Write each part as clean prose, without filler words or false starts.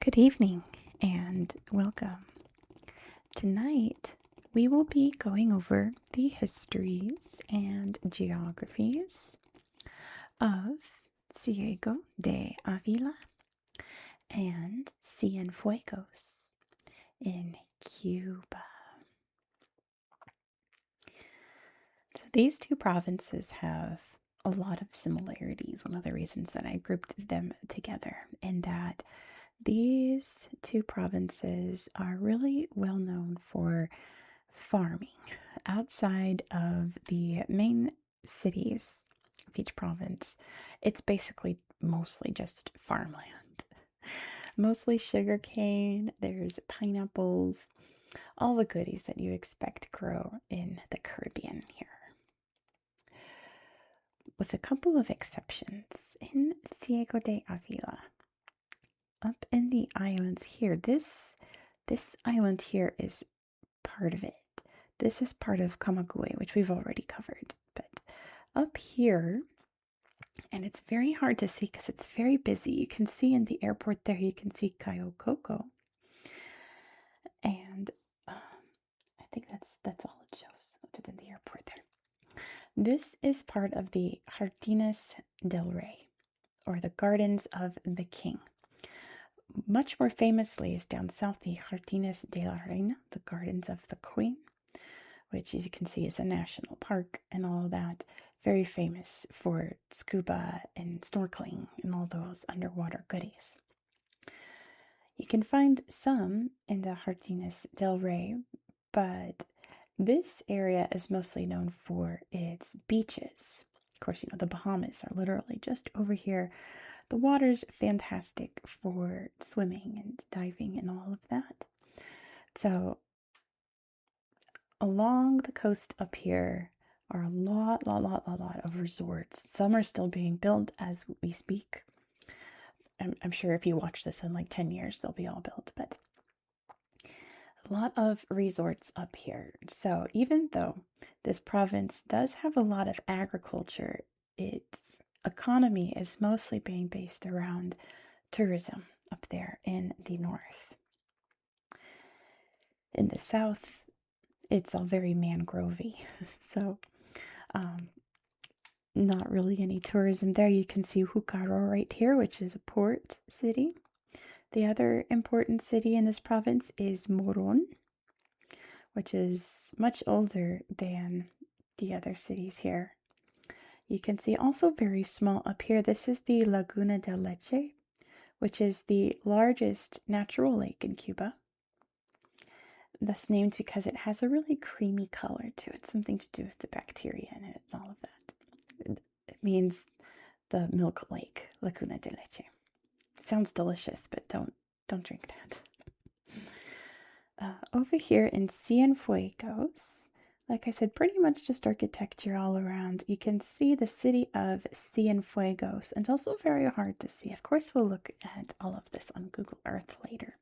Good evening and welcome. Tonight we will be going over the histories and geographies of Ciego de Ávila and Cienfuegos in Cuba. So these two provinces have a lot of similarities. One of the reasons that I grouped them together in that these two provinces are really well known for farming. Outside of the main cities of each province, it's basically mostly just farmland. Mostly sugarcane, there's pineapples, all the goodies that you expect to grow in the Caribbean here. With a couple of exceptions, in Ciego de Ávila, up in the islands here, this island here is part of it. This is part of Camagüey, which we've already covered. But up here, and it's very hard to see because it's very busy. You can see in the airport there, you can see Cayo Coco. And I think that's all it shows other than the airport there. This is part of the Jardines del Rey, or the Gardens of the King. Much more famously is down south the Jardines de la Reina, the Gardens of the Queen, which as you can see is a national park and all that. Very famous for scuba and snorkeling and all those underwater goodies. You can find some in the Jardines del Rey, but this area is mostly known for its beaches. Of course, the Bahamas are literally just over here. The water's fantastic for swimming and diving and all of that. So along the coast up here are a lot of resorts. Some are still being built as we speak. I'm sure if you watch this in like 10 years, they'll be all built, but a lot of resorts up here. So even though this province does have a lot of agriculture, its economy is mostly being based around tourism up there in the north. In the south, it's all very mangrovey, so not really any tourism there. You can see Júcar right here, which is a port city. The other important city in this province is Morón, which is much older than the other cities here. You can see also very small up here, this is the Laguna de Leche, which is the largest natural lake in Cuba. Thus named because it has a really creamy color to it, something to do with the bacteria in it and all of that. It means the milk lake, Laguna de Leche. It sounds delicious, but don't drink that. Over here in Cienfuegos, like I said, pretty much just architecture all around. You can see the city of Cienfuegos, and also very hard to see. Of course, we'll look at all of this on Google Earth later,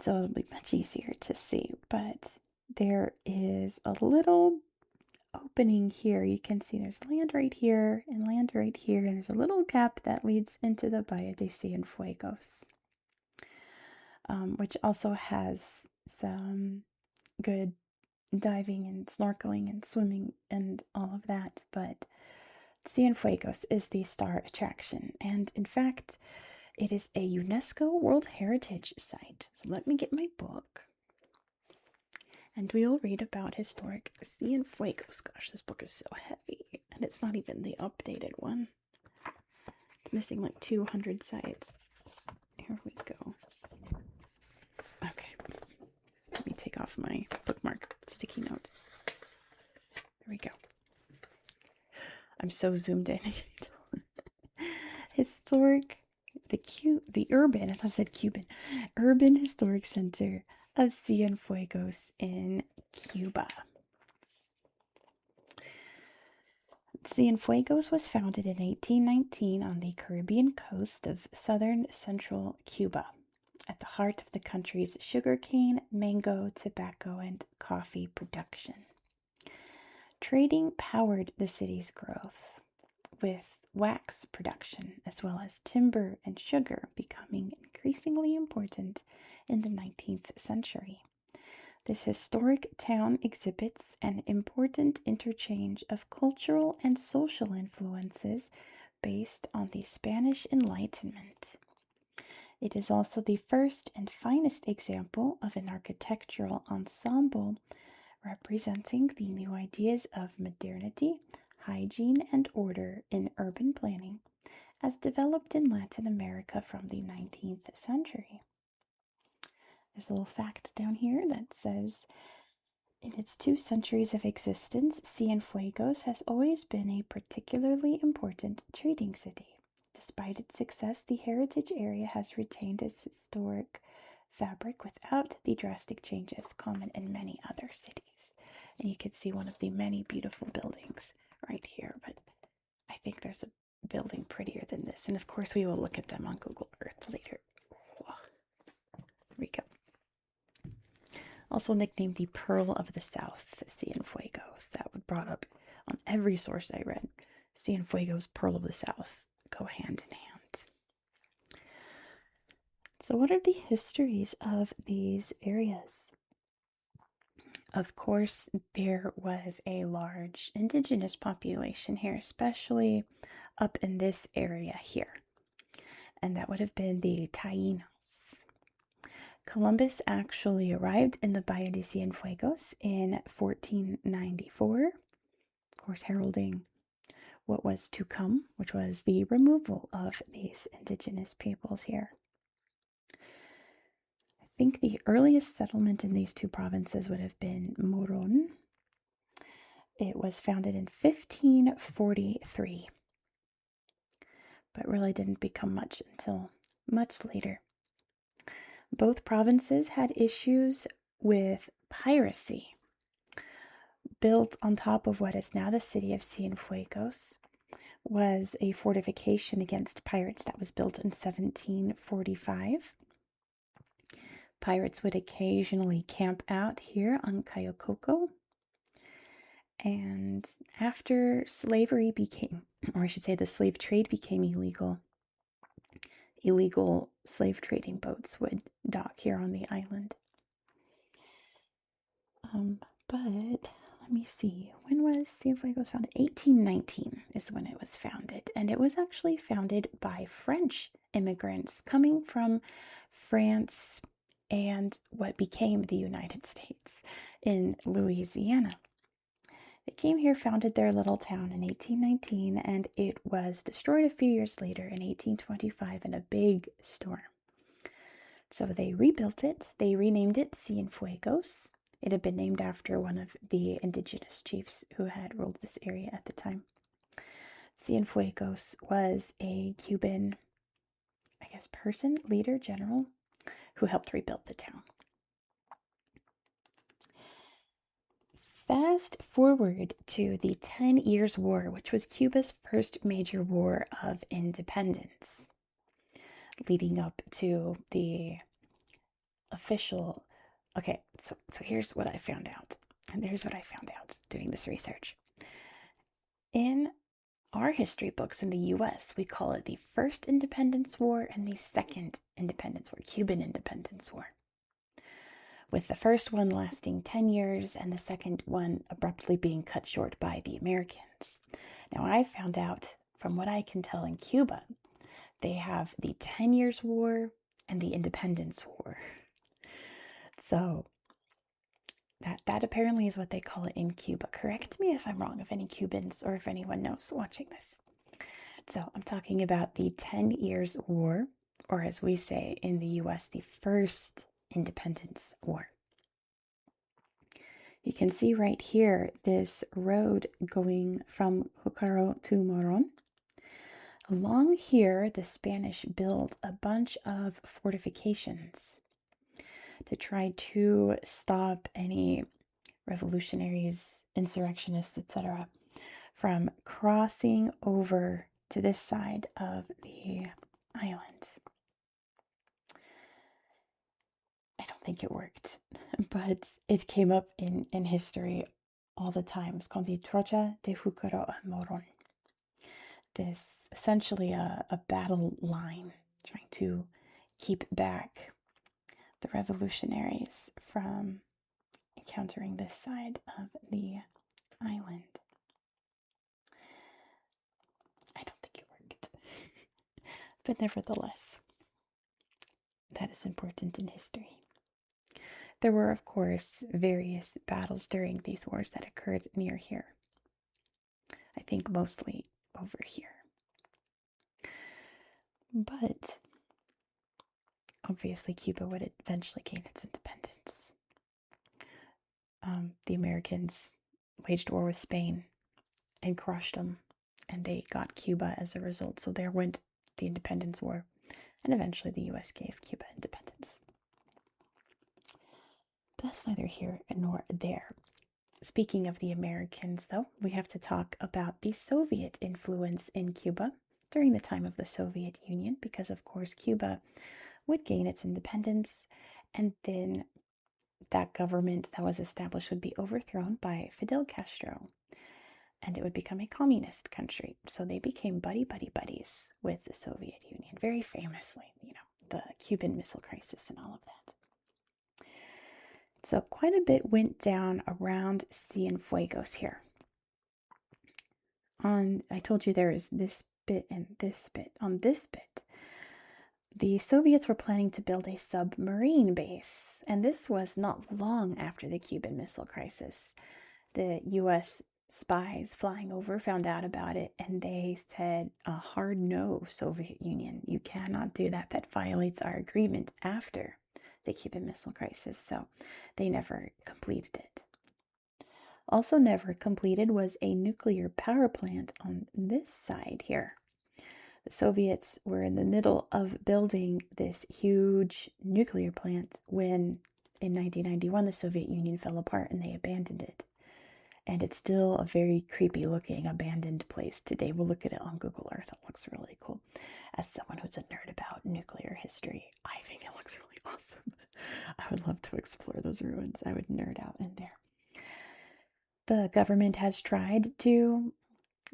so it'll be much easier to see. But there is a little opening here. You can see there's land right here and land right here, and there's a little gap that leads into the Bahía de Cienfuegos, which also has some good diving and snorkeling and swimming and all of that. But Cienfuegos is the star attraction, and in fact it is a UNESCO World Heritage Site. So let me get my book and we'll read about historic Cienfuegos. Gosh, this book is so heavy, and it's not even the updated one. It's missing like 200 sites. Here we go. Okay, let me take off my bookmark sticky note. There we go. I'm so zoomed in. Historic, the urban, I said Cuban, urban historic center of Cienfuegos in Cuba. Cienfuegos was founded in 1819 on the Caribbean coast of southern central Cuba, at the heart of the country's sugarcane, mango, tobacco, and coffee production. Trading powered the city's growth, with wax production, as well as timber and sugar, becoming increasingly important in the 19th century. This historic town exhibits an important interchange of cultural and social influences based on the Spanish Enlightenment. It is also the first and finest example of an architectural ensemble representing the new ideas of modernity, hygiene, and order in urban planning as developed in Latin America from the 19th century. There's a little fact down here that says, in its 2 centuries of existence, Cienfuegos has always been a particularly important trading city. Despite its success, the heritage area has retained its historic fabric without the drastic changes common in many other cities. And you can see one of the many beautiful buildings right here, but I think there's a building prettier than this. And of course, we will look at them on Google Earth later. There we go. Also nicknamed the Pearl of the South, Cienfuegos. That was brought up on every source I read. Cienfuegos, Pearl of the South go hand in hand. So what are the histories of these areas? Of course, there was a large indigenous population here, especially up in this area here. And that would have been the Taínos. Columbus actually arrived in the Bahia de Cienfuegos in 1494, of course heralding what was to come, which was the removal of these indigenous peoples here. I think the earliest settlement in these 2 provinces would have been Moron. It was founded in 1543, but really didn't become much until much later. Both provinces had issues with piracy. Built on top of what is now the city of Cienfuegos was a fortification against pirates that was built in 1745. Pirates would occasionally camp out here on Cayo Coco. And after slavery became, or I should say the slave trade became illegal slave trading boats would dock here on the island. But let me see, when was Cienfuegos founded? 1819 is when it was founded, and it was actually founded by French immigrants coming from France and what became the United States in Louisiana. They came here, founded their little town in 1819, and it was destroyed a few years later in 1825 in a big storm. So they rebuilt it. They renamed it Cienfuegos. It had been named after one of the indigenous chiefs who had ruled this area at the time. Cienfuegos was a Cuban, leader, general, who helped rebuild the town. Fast forward to the 10 Years' War, which was Cuba's first major war of independence, leading up to the official. Okay, so here's what I found out. And there's what I found out doing this research. In our history books in the US, we call it the First Independence War and the Second Independence War, Cuban Independence War, with the first one lasting 10 years and the second one abruptly being cut short by the Americans. Now, I found out, from what I can tell in Cuba, they have the 10 Years' War and the Independence War. So that apparently is what they call it in Cuba. Correct me if I'm wrong, if any Cubans or if anyone knows watching this. So I'm talking about the 10 Years' War, or as we say in the US, the First Independence War. You can see right here this road going from Jucaro to Moron. Along here, the Spanish built a bunch of fortifications to try to stop any revolutionaries, insurrectionists, etc., from crossing over to this side of the island. I don't think it worked, but it came up in history all the time. It's called the Trocha de Jucaro a Moron. this essentially a battle line trying to keep back the revolutionaries from encountering this side of the island. I don't think it worked. But nevertheless, that is important in history. There were, of course, various battles during these wars that occurred near here. I think mostly over here. But obviously, Cuba would eventually gain its independence. The Americans waged war with Spain and crushed them, and they got Cuba as a result. So there went the Independence War, and eventually the U.S. gave Cuba independence. But that's neither here nor there. Speaking of the Americans, though, we have to talk about the Soviet influence in Cuba during the time of the Soviet Union, because, of course, Cuba would gain its independence, and then that government that was established would be overthrown by Fidel Castro, and it would become a communist country. So they became buddies with the Soviet Union, very famously, the Cuban Missile Crisis and all of that. So quite a bit went down around Cienfuegos here. I told you there is this bit and this bit. On this bit, the Soviets were planning to build a submarine base, and this was not long after the Cuban Missile Crisis. The U.S. spies flying over found out about it, and they said, a hard no, Soviet Union. You cannot do that. That violates our agreement after the Cuban Missile Crisis, so they never completed it. Also never completed was a nuclear power plant on this side here. The Soviets were in the middle of building this huge nuclear plant when, in 1991, the Soviet Union fell apart and they abandoned it. And it's still a very creepy looking abandoned place today. We'll look at it on Google Earth. It looks really cool. As someone who's a nerd about nuclear history, I think it looks really awesome. I would love to explore those ruins. I would nerd out in there. The government has tried to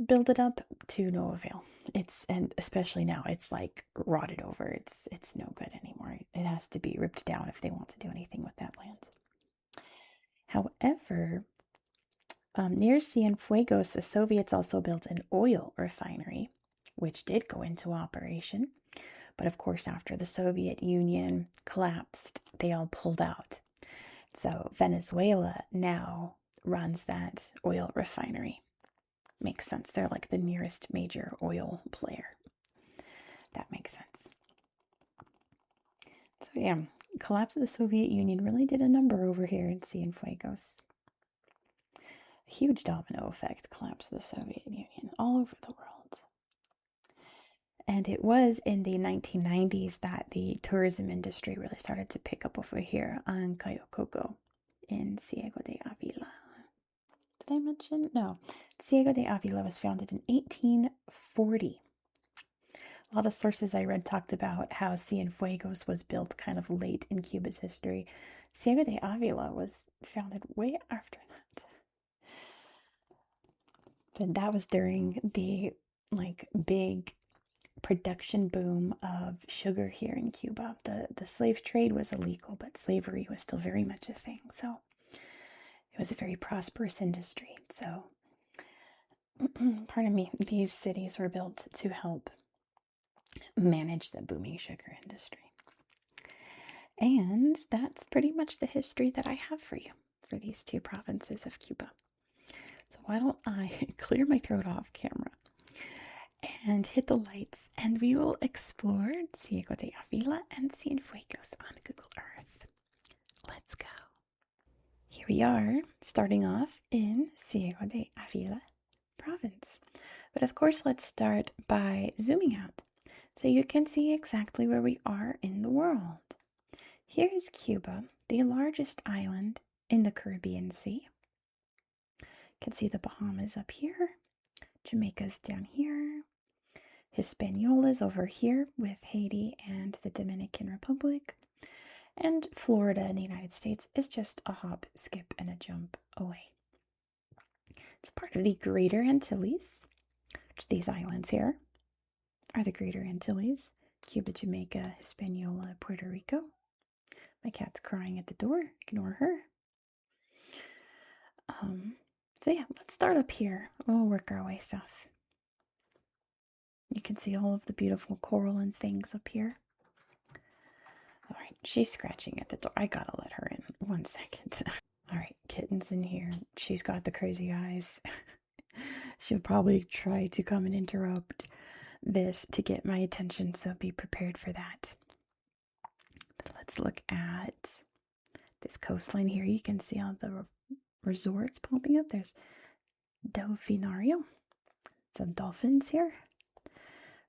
build it up to no avail. And especially now, it's like rotted over. It's no good anymore. It has to be ripped down if they want to do anything with that land. However, near Cienfuegos, the Soviets also built an oil refinery, which did go into operation. But of course, after the Soviet Union collapsed, they all pulled out. So Venezuela now runs that oil refinery. Makes sense. They're like the nearest major oil player. That makes sense. So yeah, collapse of the Soviet Union really did a number over here in Cienfuegos. A huge domino effect, collapse of the Soviet Union all over the world. And it was in the 1990s that the tourism industry really started to pick up over here on Cayo Coco in Ciego de Ávila. Did I mention? No. Ciego de Ávila was founded in 1840. A lot of sources I read talked about how Cienfuegos was built kind of late in Cuba's history. Ciego de Ávila was founded way after that. But that was during the big production boom of sugar here in Cuba. The slave trade was illegal, but slavery was still very much a thing. So it was a very prosperous industry. So, pardon me, these cities were built to help manage the booming sugar industry. And that's pretty much the history that I have for you for these two provinces of Cuba. So why don't I clear my throat off camera and hit the lights, and we will explore Ciego de Ávila and Cienfuegos on Google Earth. Let's go. Here we are, starting off in Ciego de Ávila province. But of course, let's start by zooming out so you can see exactly where we are in the world. Here is Cuba, the largest island in the Caribbean Sea. You can see the Bahamas up here, Jamaica's down here, Hispaniola's over here with Haiti and the Dominican Republic, and Florida in the United States is just a hop, skip, and a jump away. It's part of the Greater Antilles, These islands here are the Greater Antilles, Cuba, Jamaica, Hispaniola, Puerto Rico. My cat's crying at the door. Ignore her. So yeah, let's start up here. We'll work our way south. You can see all of the beautiful coral and things up here. All right, she's scratching at the door. I gotta let her in. 1 second. All right, kitten's in here. She's got the crazy eyes. She'll probably try to come and interrupt this to get my attention, so be prepared for that. But let's look at this coastline here. You can see all the resorts popping up. There's Delfinario, some dolphins here,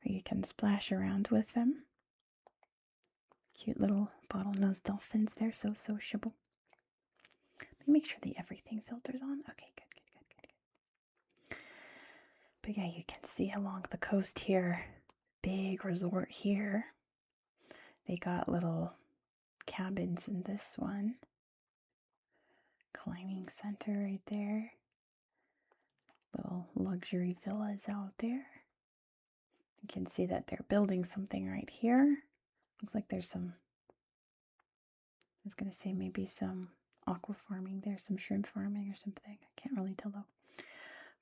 where you can splash around with them. Cute little bottlenose dolphins. They're so sociable. Let me make sure that everything filters on. Okay, good. But yeah, you can see along the coast here, big resort here. They got little cabins in this one. Climbing center right there. Little luxury villas out there. You can see that they're building something right here. Looks like there's some, I was going to say maybe some aqua farming there, some shrimp farming or something. I can't really tell though.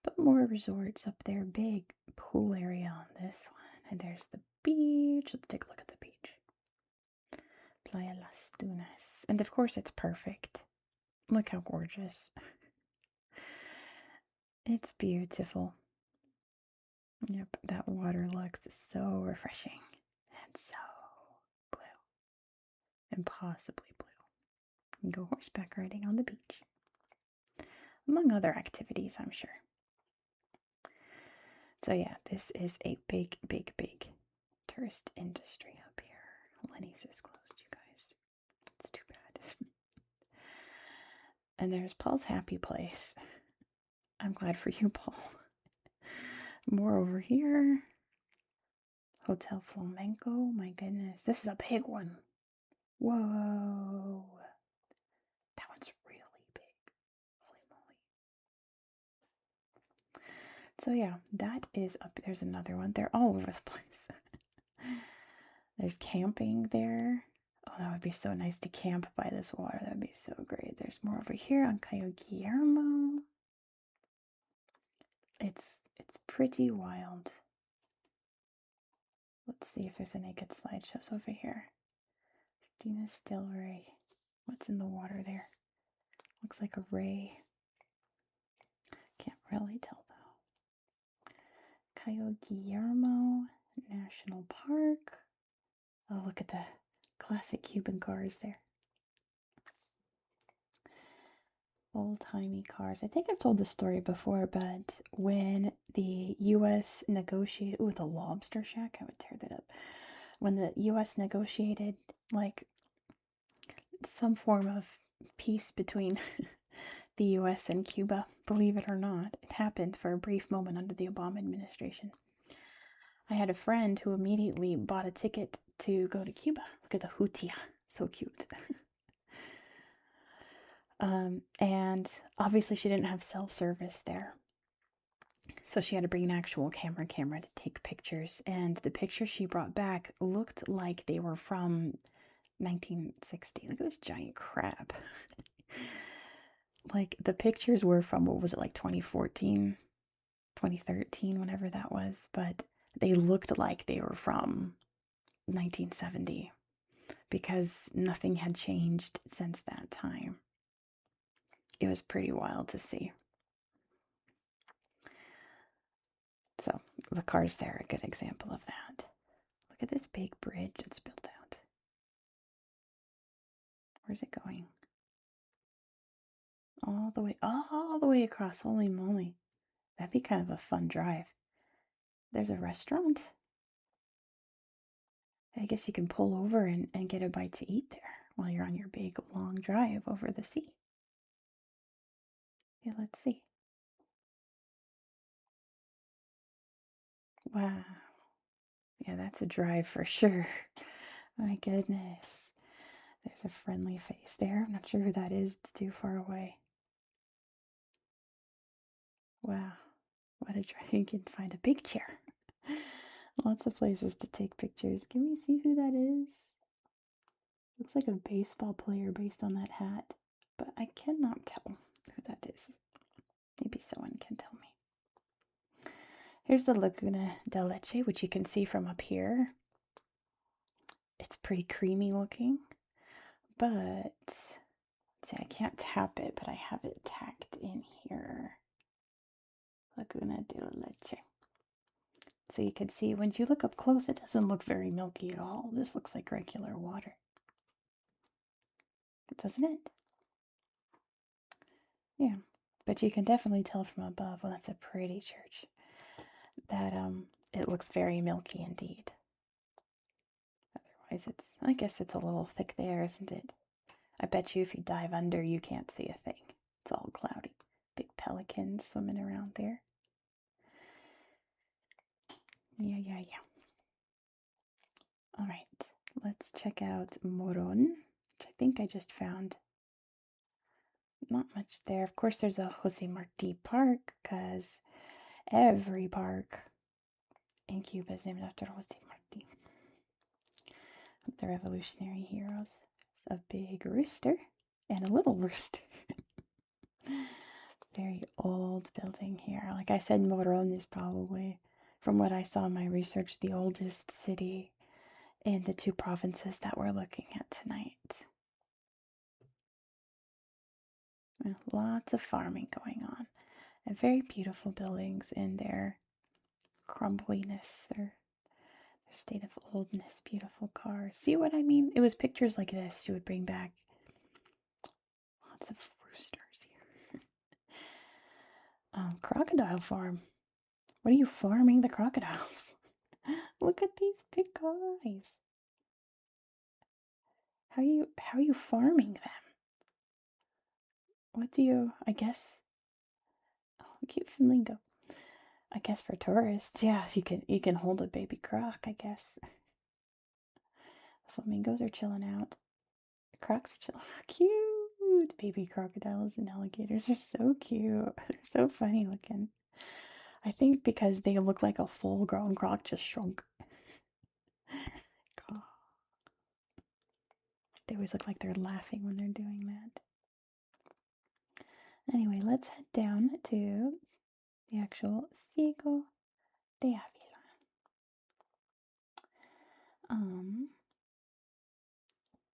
But more resorts up there. Big pool area on this one. And there's the beach. Let's take a look at the beach. Playa Las Dunas. And of course it's perfect. Look how gorgeous. It's beautiful. Yep, that water looks so refreshing and so blue. Impossibly blue. You can go horseback riding on the beach. Among other activities, I'm sure. So yeah, this is a big tourist industry up here. Lenny's is closed, you guys. It's too bad. And there's Paul's happy place. I'm glad for you, Paul. More over here. Hotel Flamenco. My goodness. This is a big one. Whoa. That one's really big. Holy moly. So yeah, that is up. There's another one. They're all over the place. There's camping there. Oh, that would be so nice to camp by this water. That would be so great. There's more over here on Cayo Guillermo. It's pretty wild. Let's see if there's any good slideshows over here. Dina's Distillery. What's in the water there? Looks like a ray. Can't really tell though. Cayo Guillermo National Park. Oh, look at the classic Cuban cars there. Old-timey cars. I think I've told this story before, but when the U.S. negotiated... Ooh, the lobster shack. I would tear that up. When the U.S. negotiated, like, some form of peace between the U.S. and Cuba, believe it or not, it happened for a brief moment under the Obama administration. I had a friend who immediately bought a ticket to go to Cuba. Look at the hutia. So cute. And obviously she didn't have self-service there. So she had to bring an actual camera to take pictures. And the pictures she brought back looked like they were from 1960. Look at this giant crab. Like the pictures were from, what was it, like 2014, 2013, whenever that was. But they looked like they were from 1970 because nothing had changed since that time. It was pretty wild to see. So the cars there are a good example of that. Look at this big bridge that's built out. Where's it going? All the way across. Holy moly. That'd be kind of a fun drive. There's a restaurant. I guess you can pull over and get a bite to eat there while you're on your big long drive over the sea. Yeah, let's see. Wow. Yeah, that's a drive for sure. My goodness. There's a friendly face there. I'm not sure who that is. It's too far away. Wow. What a try. You can find a big chair. Lots of places to take pictures. Can we see who that is? Looks like a baseball player based on that hat, but I cannot tell who that is. Maybe someone can tell me. Here's the Laguna de Leche, which you can see from up here. It's pretty creamy looking, but see, I can't tap it, but I have it tacked in here. Laguna de Leche. So you can see when you look up close, it doesn't look very milky at all. This looks like regular water. Doesn't it? Yeah, but you can definitely tell from above, well, that's a pretty church, that it looks very milky indeed. Otherwise, I guess it's a little thick there, isn't it? I bet you if you dive under, you can't see a thing. It's all cloudy. Big pelicans swimming around there. Yeah. All right, let's check out Moron, which I think I just found. Not much there. Of course, there's a Jose Marti Park, because every park in Cuba is named after Jose Marti. The revolutionary heroes. A big rooster and a little rooster. Very old building here. Like I said, Moron is probably, from what I saw in my research, the oldest city in the two provinces that we're looking at tonight. Lots of farming going on. And very beautiful buildings in their crumbliness, their state of oldness, beautiful cars. See what I mean? It was pictures like this she would bring back. Lots of roosters here. Crocodile farm. What are you farming the crocodiles for? Look at these big guys. How are you farming them? What do you, I guess, oh, cute flamingo. I guess for tourists, yeah, you can hold a baby croc, I guess. Flamingos are chilling out. Crocs are chilling. Cute baby crocodiles and alligators are so cute. They're so funny looking. I think because they look like a full-grown croc just shrunk. God. They always look like they're laughing when they're doing that. Anyway, let's head down to the actual Ciego de Ávila.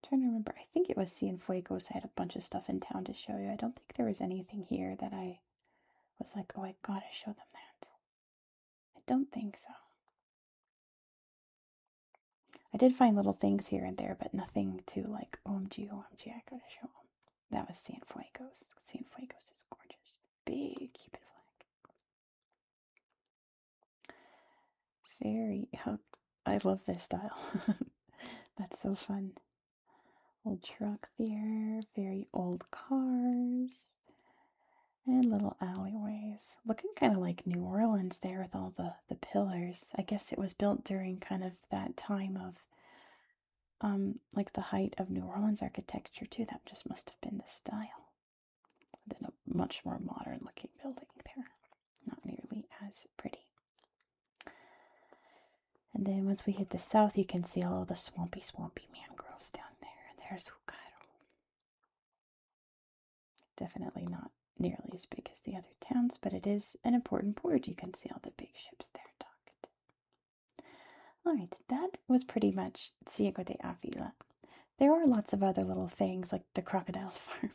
Trying to remember. I think it was Cienfuegos. I had a bunch of stuff in town to show you. I don't think there was anything here that I was like, oh, I gotta show them that. I don't think so. I did find little things here and there, but nothing to like, OMG, I gotta show them. That was Cienfuegos. Cienfuegos is gorgeous. Big Cupid flag. Very, I love this style. That's so fun. Old truck there, very old cars, and little alleyways. Looking kind of like New Orleans there with all the pillars. I guess it was built during kind of that time of like the height of New Orleans architecture too. That just must have been the style. Then a much more modern looking building there. Not nearly as pretty. And then once we hit the south, you can see all of the swampy mangroves down there. And there's Júcar. Definitely not nearly as big as the other towns, but it is an important port. You can see all the big ships there docked. Alright, that was pretty much Ciego de Ávila. There are lots of other little things, like the crocodile farm.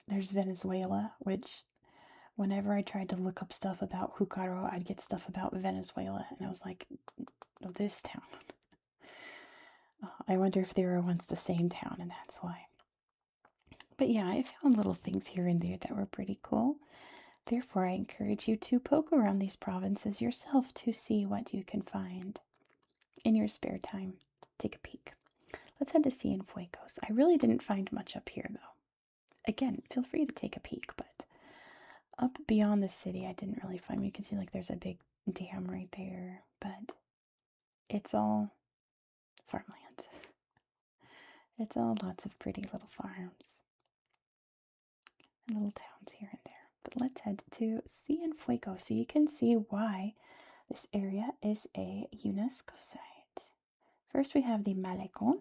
There's Venezuela, which whenever I tried to look up stuff about Júcar, I'd get stuff about Venezuela, and I was like, no, this town. I wonder if they were once the same town, and that's why. But yeah, I found little things here and there that were pretty cool. Therefore, I encourage you to poke around these provinces yourself to see what you can find in your spare time. Take a peek. Let's head to Cienfuegos. I really didn't find much up here, though. Again, feel free to take a peek, but up beyond the city, I didn't really find. You can see like there's a big dam right there, but it's all farmland. It's all lots of pretty little farms and little towns here and there. But let's head to Cienfuegos so you can see why this area is a UNESCO site. First we have the Malecón,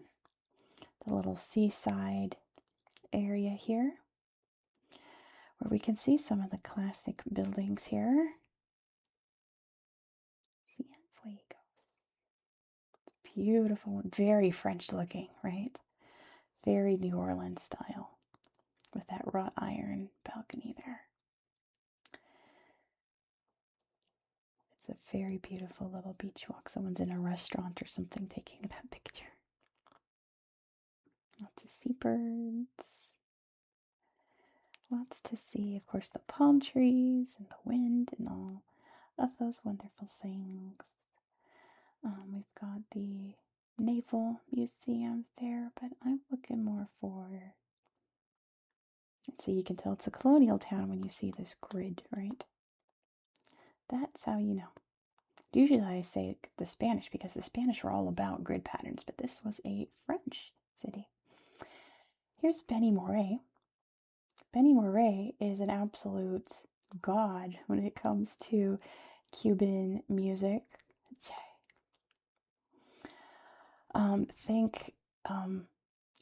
the little seaside area here, where we can see some of the classic buildings here. Cienfuegos. It's beautiful, very French looking, right? Very New Orleans style with that wrought iron balcony there. It's a very beautiful little beach walk. Someone's in a restaurant or something taking that picture. Lots of seabirds. Lots to see. Of course, the palm trees and the wind and all of those wonderful things. We've got the Naval Museum there, but I'm looking more for... So you can tell it's a colonial town when you see this grid, right? That's how you know. Usually I say the Spanish because the Spanish were all about grid patterns, but this was a French city. Here's Benny Moré. Benny Moré is an absolute god when it comes to Cuban music. Think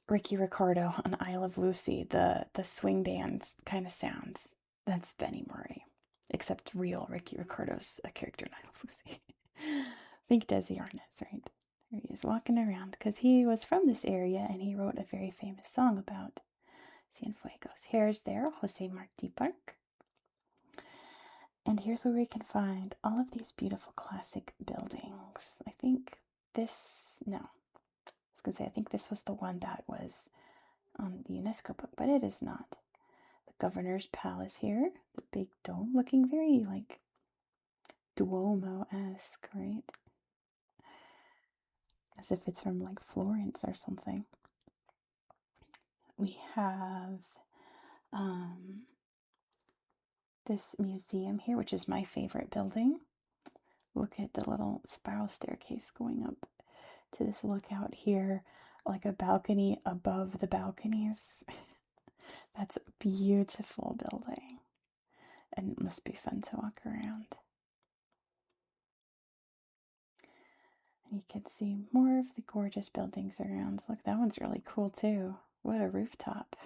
Ricky Ricardo on Isle of Lucy, the swing band kind of sounds. That's Benny Moré. Except real Ricky Ricardo's a character in Isle of Lucy. Think Desi Arnaz, right? There he is walking around because he was from this area and he wrote a very famous song about Cienfuegos. Here's their Jose Marti Park. And here's where we can find all of these beautiful classic buildings. I think this, no, I was going to say, I think this was the one that was on the UNESCO book, but it is not. The Governor's Palace here, the big dome, looking very like Duomo-esque, right? As if it's from like Florence or something. We have this museum here, which is my favorite building. Look at the little spiral staircase going up to this lookout here, like a balcony above the balconies. That's a beautiful building. And it must be fun to walk around. And you can see more of the gorgeous buildings around. Look, that one's really cool too. What a rooftop.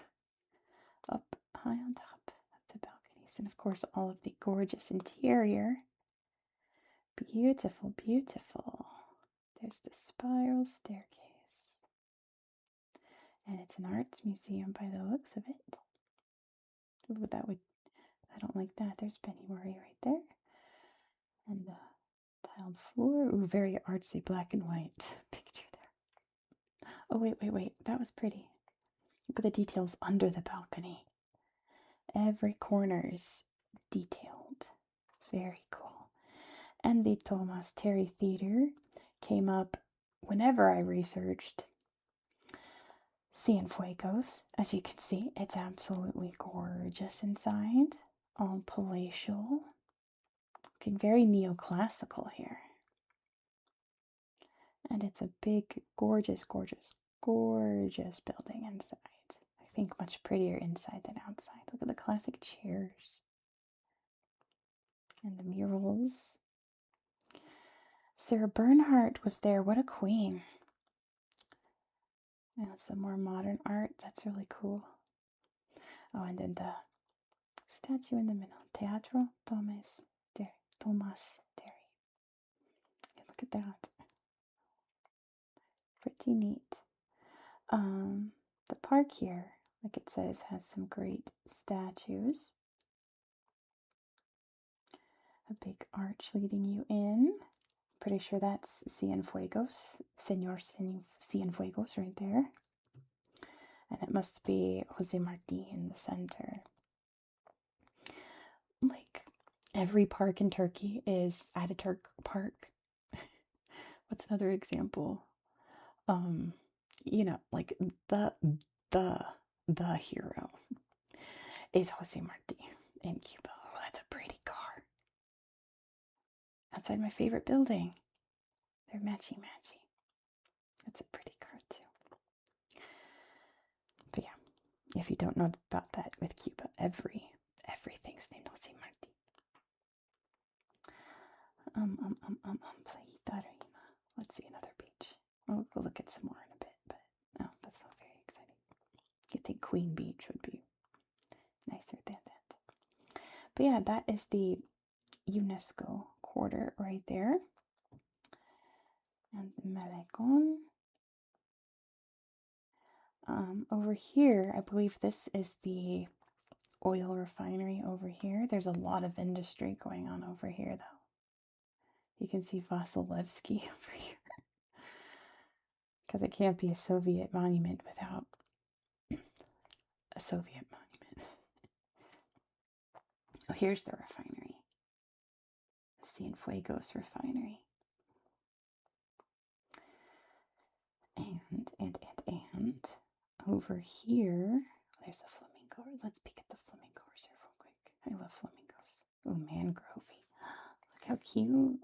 Up high on top of the balconies. And of course, all of the gorgeous interior. Beautiful, beautiful. There's the spiral staircase. And it's an arts museum by the looks of it. Ooh, I don't like that. There's Benny Moré right there. And the tiled floor. Ooh, very artsy black and white picture there. Oh, wait. That was pretty. Look at the details under the balcony. Every corner is detailed. Very cool. And the Thomas Terry Theater came up whenever I researched Cienfuegos. As you can see, it's absolutely gorgeous inside. All palatial. Looking very neoclassical here. And it's a big, gorgeous, gorgeous, gorgeous building inside. I think much prettier inside than outside. Look at the classic chairs. And the murals. Sarah Bernhardt was there. What a queen. And some more modern art. That's really cool. Oh, and then the statue in the middle. Teatro Thomas Terry. Look at that. Pretty neat. The park here, like it says, has some great statues. A big arch leading you in. Pretty sure that's Cienfuegos, Señor Cienfuegos right there. And it must be Jose Marti in the center. Like, every park in Turkey is Ataturk Park. What's another example? You know, like the hero is Jose Marti in Cuba. Oh, that's a pretty car. Outside my favorite building. They're matchy-matchy. That's a pretty car too. But yeah, if you don't know about that with Cuba, everything's named Playtarima. Let's see another beach. We'll look at some more in a bit, but no, that's not very exciting. You'd think Queen Beach would be nicer than that. But yeah, that is the UNESCO quarter right there. And Malecon. Over here, I believe this is the oil refinery over here. There's a lot of industry going on over here, though. You can see Vasilevsky over here. Because it can't be a Soviet monument without a Soviet monument. Oh, here's the refinery. Cienfuegos refinery. And over here, there's a flamingo. Let's peek at the flamingos here real quick. I love flamingos. Oh, mangrovey. Look how cute.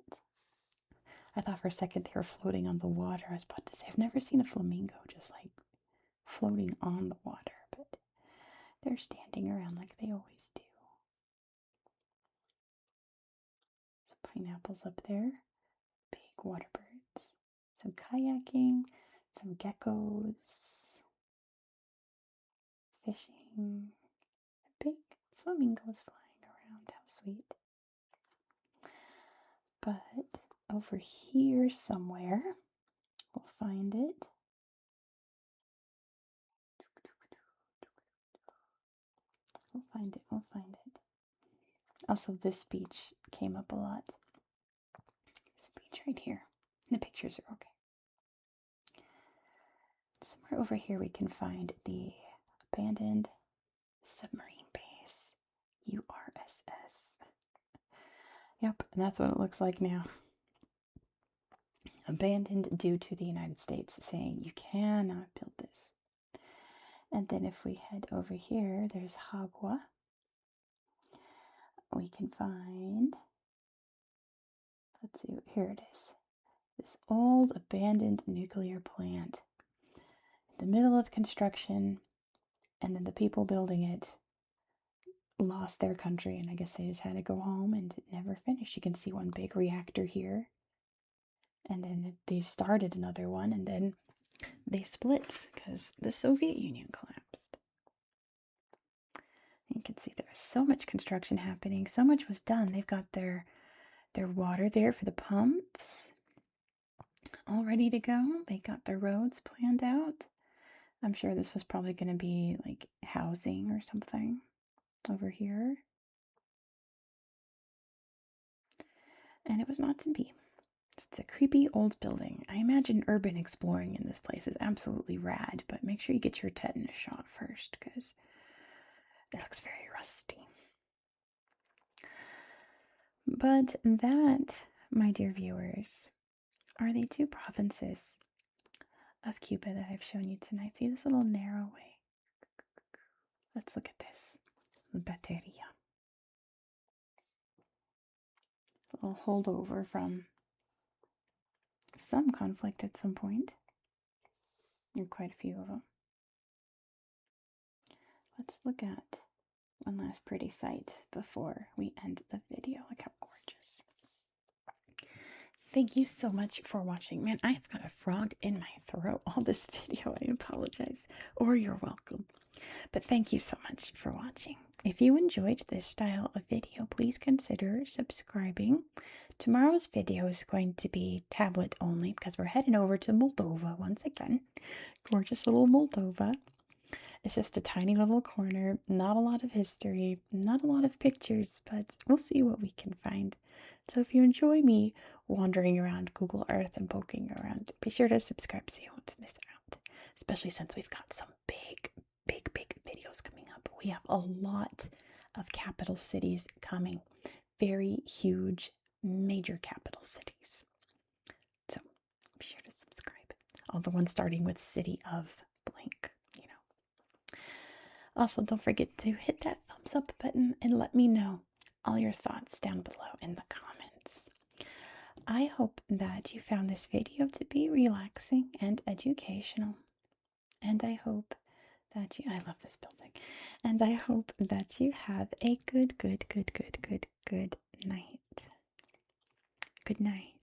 I thought for a second they were floating on the water. I was about to say, I've never seen a flamingo just like floating on the water, but they're standing around like they always do. Some pineapples up there. Big water birds. Some kayaking. Some geckos. Fishing. Big flamingos flying around. How sweet. But over here somewhere, we'll find it. We'll find it. Also, this beach came up a lot. This beach right here. The pictures are okay. Somewhere over here we can find the abandoned submarine base, URSS. Yep, and that's what it looks like now. Abandoned due to the United States saying you cannot build this. And then if we head over here, there's Hagua. We can find, let's see, here it is. This old abandoned nuclear plant in the middle of construction, and then the people building it lost their country, and I guess they just had to go home and it never finished. You can see one big reactor here, and then they started another one, and then they split because the Soviet Union collapsed. You can see there was so much construction happening. So much was done. They've got their water there for the pumps all ready to go. They got their roads planned out. I'm sure this was probably going to be like housing or something over here. And it was not to be. It's a creepy old building. I imagine urban exploring in this place is absolutely rad, but make sure you get your tetanus shot first because it looks very rusty. But that, my dear viewers, are the two provinces of Cuba that I've shown you tonight. See this little narrow way? Let's look at this. Bateria. A little holdover from some conflict at some point. There are quite a few of them. Let's look at one last pretty sight before we end the video. Look how gorgeous. Thank you so much for watching. Man, I've got a frog in my throat all this video. I apologize. Or you're welcome. But thank you so much for watching. If you enjoyed this style of video, please consider subscribing. Tomorrow's video is going to be tablet only because we're heading over to Moldova once again. Gorgeous little Moldova. It's just a tiny little corner, not a lot of history, not a lot of pictures, but we'll see what we can find. So if you enjoy me wandering around Google Earth and poking around, be sure to subscribe so you won't miss out, especially since we've got some big videos coming up. We have a lot of capital cities coming, very huge, major capital cities. So be sure to subscribe. All the ones starting with city of blank. Also, don't forget to hit that thumbs up button and let me know all your thoughts down below in the comments. I hope that you found this video to be relaxing and educational. And I hope that I love this building. And I hope that you have a good night. Good night.